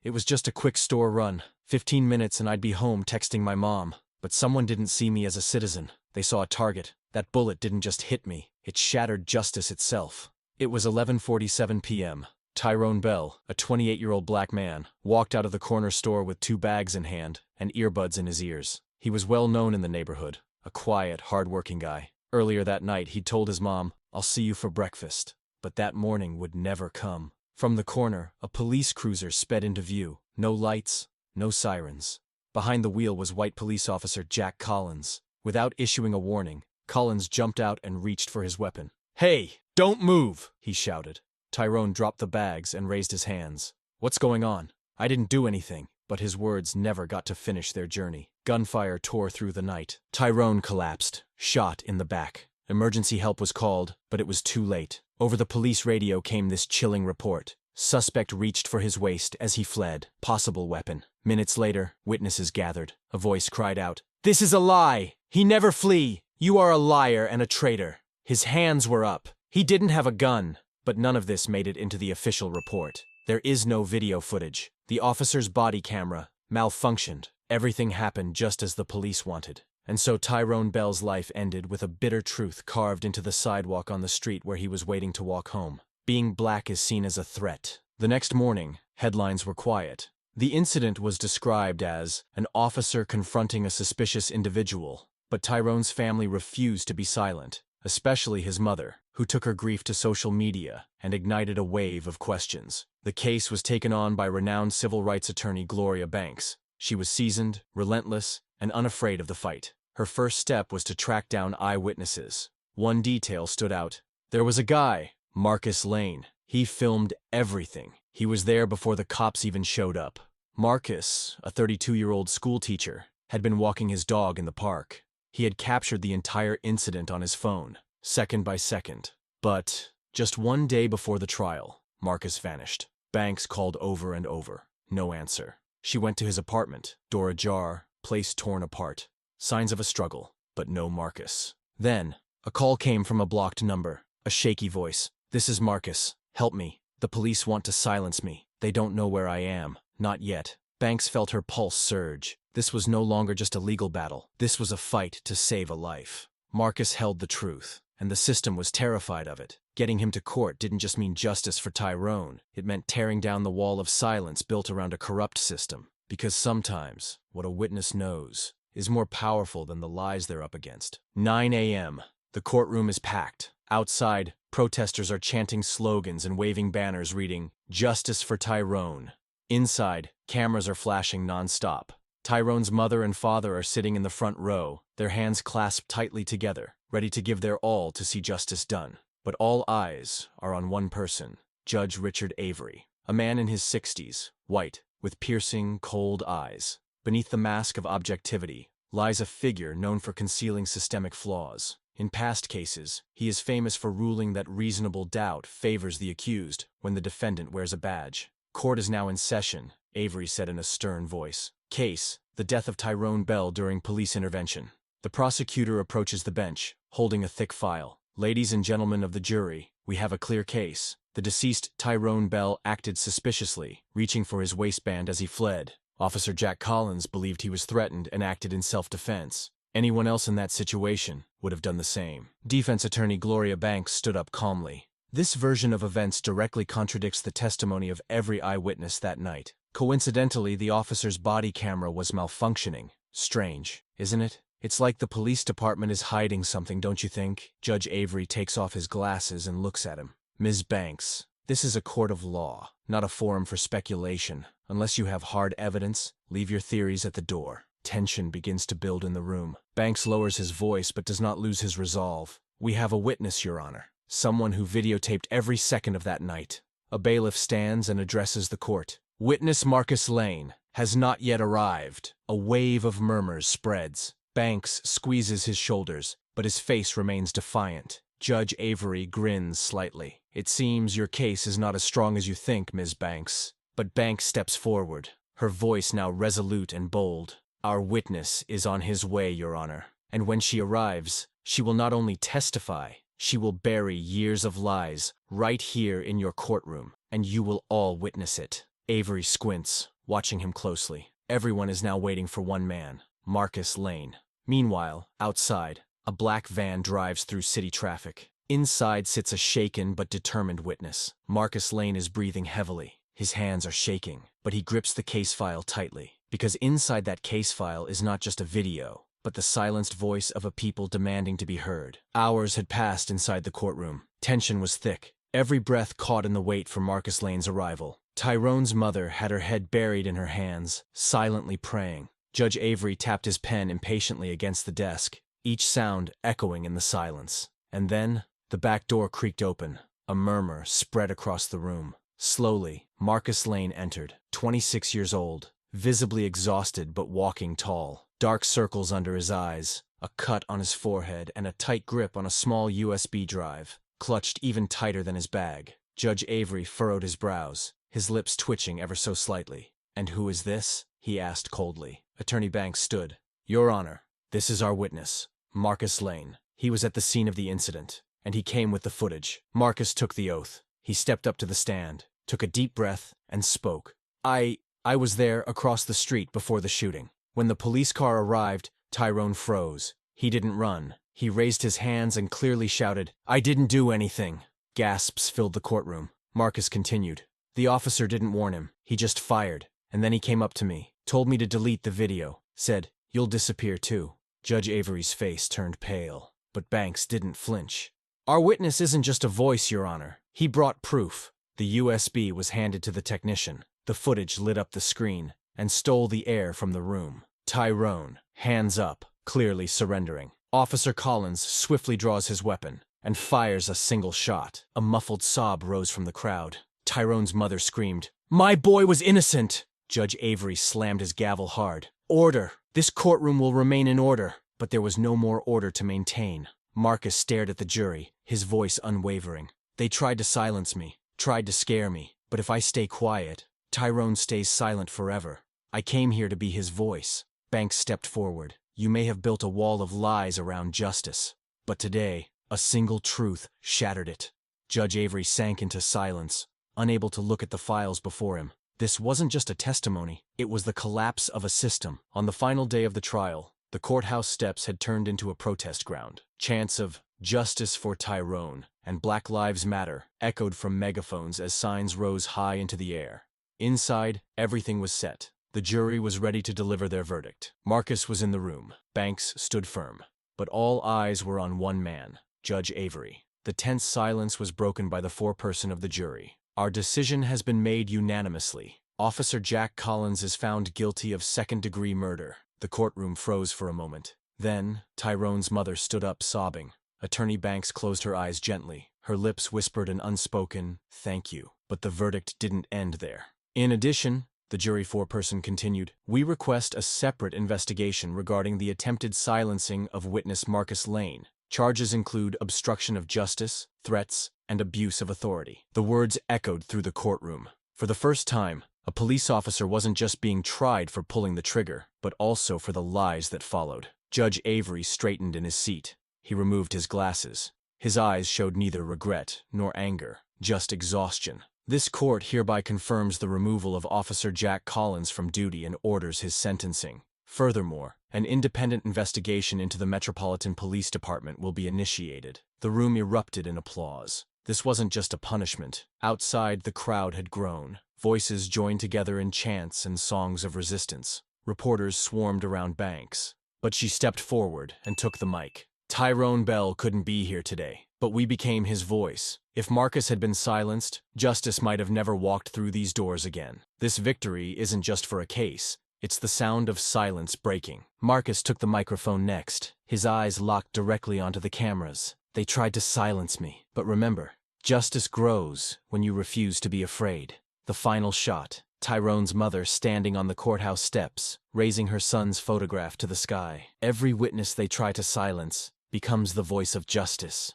It was just a quick store run. 15 minutes and I'd be home texting my mom. But someone didn't see me as a citizen. They saw a target. That bullet didn't just hit me. It shattered justice itself. It was 11:47 p.m. Tyrone Bell, a 28-year-old black man, walked out of the corner store with 2 bags in hand and earbuds in his ears. He was well known in the neighborhood, a quiet, hard-working guy. Earlier that night, he'd told his mom, "I'll see you for breakfast." But that morning would never come. From the corner, a police cruiser sped into view. No lights, no sirens. Behind the wheel was white police officer Jack Collins. Without issuing a warning, Collins jumped out and reached for his weapon. "Hey, don't move!" he shouted. Tyrone dropped the bags and raised his hands. "What's going on?" "I didn't do anything." But his words never got to finish their journey. Gunfire tore through the night. Tyrone collapsed, shot in the back. Emergency help was called, but it was too late. Over the police radio came this chilling report. Suspect reached for his waist as he fled. Possible weapon. Minutes later, witnesses gathered. A voice cried out, "This is a lie! He never flee! You are a liar and a traitor!" His hands were up. He didn't have a gun. But none of this made it into the official report. There is no video footage. The officer's body camera malfunctioned. Everything happened just as the police wanted. And so Tyrone Bell's life ended with a bitter truth carved into the sidewalk on the street where he was waiting to walk home. Being black is seen as a threat. The next morning, headlines were quiet. The incident was described as an officer confronting a suspicious individual. But Tyrone's family refused to be silent, especially his mother, who took her grief to social media and ignited a wave of questions. The case was taken on by renowned civil rights attorney Gloria Banks. She was seasoned, relentless, and unafraid of the fight. Her first step was to track down eyewitnesses. One detail stood out. There was a guy, Marcus Lane. He filmed everything. He was there before the cops even showed up. Marcus, a 32-year-old schoolteacher, had been walking his dog in the park. He had captured the entire incident on his phone, second by second. But just one day before the trial, Marcus vanished. Banks called over and over. No answer. She went to his apartment, door ajar, place torn apart. Signs of a struggle, but no Marcus. Then, a call came from a blocked number. A shaky voice. "This is Marcus. Help me. The police want to silence me. They don't know where I am. Not yet." Banks felt her pulse surge. This was no longer just a legal battle. This was a fight to save a life. Marcus held the truth, and the system was terrified of it. Getting him to court didn't just mean justice for Tyrone. It meant tearing down the wall of silence built around a corrupt system. Because sometimes, what a witness knows is more powerful than the lies they're up against. 9 a.m. The courtroom is packed. Outside, protesters are chanting slogans and waving banners reading, "Justice for Tyrone." Inside, cameras are flashing non-stop. Tyrone's mother and father are sitting in the front row, their hands clasped tightly together, ready to give their all to see justice done. But all eyes are on one person, Judge Richard Avery, a man in his 60s, white, with piercing, cold eyes. Beneath the mask of objectivity lies a figure known for concealing systemic flaws. In past cases, he is famous for ruling that reasonable doubt favors the accused when the defendant wears a badge. "Court is now in session," Avery said in a stern voice. Case: the death of Tyrone Bell during police intervention. The prosecutor approaches the bench, holding a thick file. "Ladies and gentlemen of the jury, we have a clear case. The deceased Tyrone Bell acted suspiciously, reaching for his waistband as he fled. Officer Jack Collins believed he was threatened and acted in self-defense. Anyone else in that situation would have done the same." Defense attorney Gloria Banks stood up calmly. This version of events directly contradicts the testimony of every eyewitness that night. Coincidentally, the officer's body camera was malfunctioning. Strange, isn't it? It's like the police department is hiding something, don't you think? Judge Avery takes off his glasses and looks at him. "Ms. Banks, this is a court of law, not a forum for speculation. Unless you have hard evidence, leave your theories at the door." Tension begins to build in the room. Banks lowers his voice but does not lose his resolve. "We have a witness, Your Honor. Someone who videotaped every second of that night." A bailiff stands and addresses the court. "Witness Marcus Lane has not yet arrived." A wave of murmurs spreads. Banks squeezes his shoulders, but his face remains defiant. Judge Avery grins slightly. "It seems your case is not as strong as you think, Ms. Banks." But Banks steps forward, her voice now resolute and bold. "Our witness is on his way, Your Honor. And when she arrives, she will not only testify, she will bury years of lies right here in your courtroom, and you will all witness it." Avery squints, watching him closely. Everyone is now waiting for one man, Marcus Lane. Meanwhile, outside, a black van drives through city traffic. Inside sits a shaken but determined witness. Marcus Lane is breathing heavily. His hands are shaking, but he grips the case file tightly. Because inside that case file is not just a video, but the silenced voice of a people demanding to be heard. Hours had passed inside the courtroom. Tension was thick, every breath caught in the wait for Marcus Lane's arrival. Tyrone's mother had her head buried in her hands, silently praying. Judge Avery tapped his pen impatiently against the desk, each sound echoing in the silence. And then, the back door creaked open. A murmur spread across the room. Slowly, Marcus Lane entered, 26 years old, visibly exhausted but walking tall. Dark circles under his eyes, a cut on his forehead, and a tight grip on a small USB drive, clutched even tighter than his bag. Judge Avery furrowed his brows, his lips twitching ever so slightly. "And who is this?" he asked coldly. Attorney Banks stood. "Your Honor, this is our witness, Marcus Lane. He was at the scene of the incident, and he came with the footage." Marcus took the oath. He stepped up to the stand, took a deep breath, and spoke. I was there across the street before the shooting. When the police car arrived, Tyrone froze. He didn't run. He raised his hands and clearly shouted, "I didn't do anything." Gasps filled the courtroom. Marcus continued. "The officer didn't warn him. He just fired. And then he came up to me, told me to delete the video, said, 'You'll disappear too.'" Judge Avery's face turned pale, but Banks didn't flinch. "Our witness isn't just a voice, Your Honor. He brought proof." The USB was handed to the technician. The footage lit up the screen and stole the air from the room. Tyrone, hands up, clearly surrendering. Officer Collins swiftly draws his weapon and fires a single shot. A muffled sob rose from the crowd. Tyrone's mother screamed, "My boy was innocent!" Judge Avery slammed his gavel hard. "Order! This courtroom will remain in order." But there was no more order to maintain. Marcus stared at the jury, his voice unwavering. "They tried to silence me, tried to scare me, but if I stay quiet, Tyrone stays silent forever. I came here to be his voice." Banks stepped forward. "You may have built a wall of lies around justice, but today, a single truth shattered it." Judge Avery sank into silence, unable to look at the files before him. This wasn't just a testimony, it was the collapse of a system. On the final day of the trial, the courthouse steps had turned into a protest ground. Chants of "Justice for Tyrone" and "Black Lives Matter" echoed from megaphones as signs rose high into the air. Inside, everything was set. The jury was ready to deliver their verdict. Marcus was in the room. Banks stood firm. But all eyes were on one man, Judge Avery. The tense silence was broken by the foreperson of the jury. "Our decision has been made unanimously. Officer Jack Collins is found guilty of second-degree murder." The courtroom froze for a moment. Then, Tyrone's mother stood up sobbing. Attorney Banks closed her eyes gently. Her lips whispered an unspoken, "Thank you." But the verdict didn't end there. "In addition," the jury foreperson continued, "we request a separate investigation regarding the attempted silencing of witness Marcus Lane. Charges include obstruction of justice, threats, and abuse of authority." The words echoed through the courtroom. For the first time, a police officer wasn't just being tried for pulling the trigger, but also for the lies that followed. Judge Avery straightened in his seat. He removed his glasses. His eyes showed neither regret nor anger, just exhaustion. "This court hereby confirms the removal of Officer Jack Collins from duty and orders his sentencing. Furthermore, an independent investigation into the Metropolitan Police Department will be initiated." The room erupted in applause. This wasn't just a punishment. Outside, the crowd had grown. Voices joined together in chants and songs of resistance. Reporters swarmed around Banks. But she stepped forward and took the mic. "Tyrone Bell couldn't be here today, but we became his voice. If Marcus had been silenced, justice might have never walked through these doors again. This victory isn't just for a case. It's the sound of silence breaking." Marcus took the microphone next, his eyes locked directly onto the cameras. "They tried to silence me, but remember, justice grows when you refuse to be afraid." The final shot, Tyrone's mother standing on the courthouse steps, raising her son's photograph to the sky. "Every witness they try to silence becomes the voice of justice."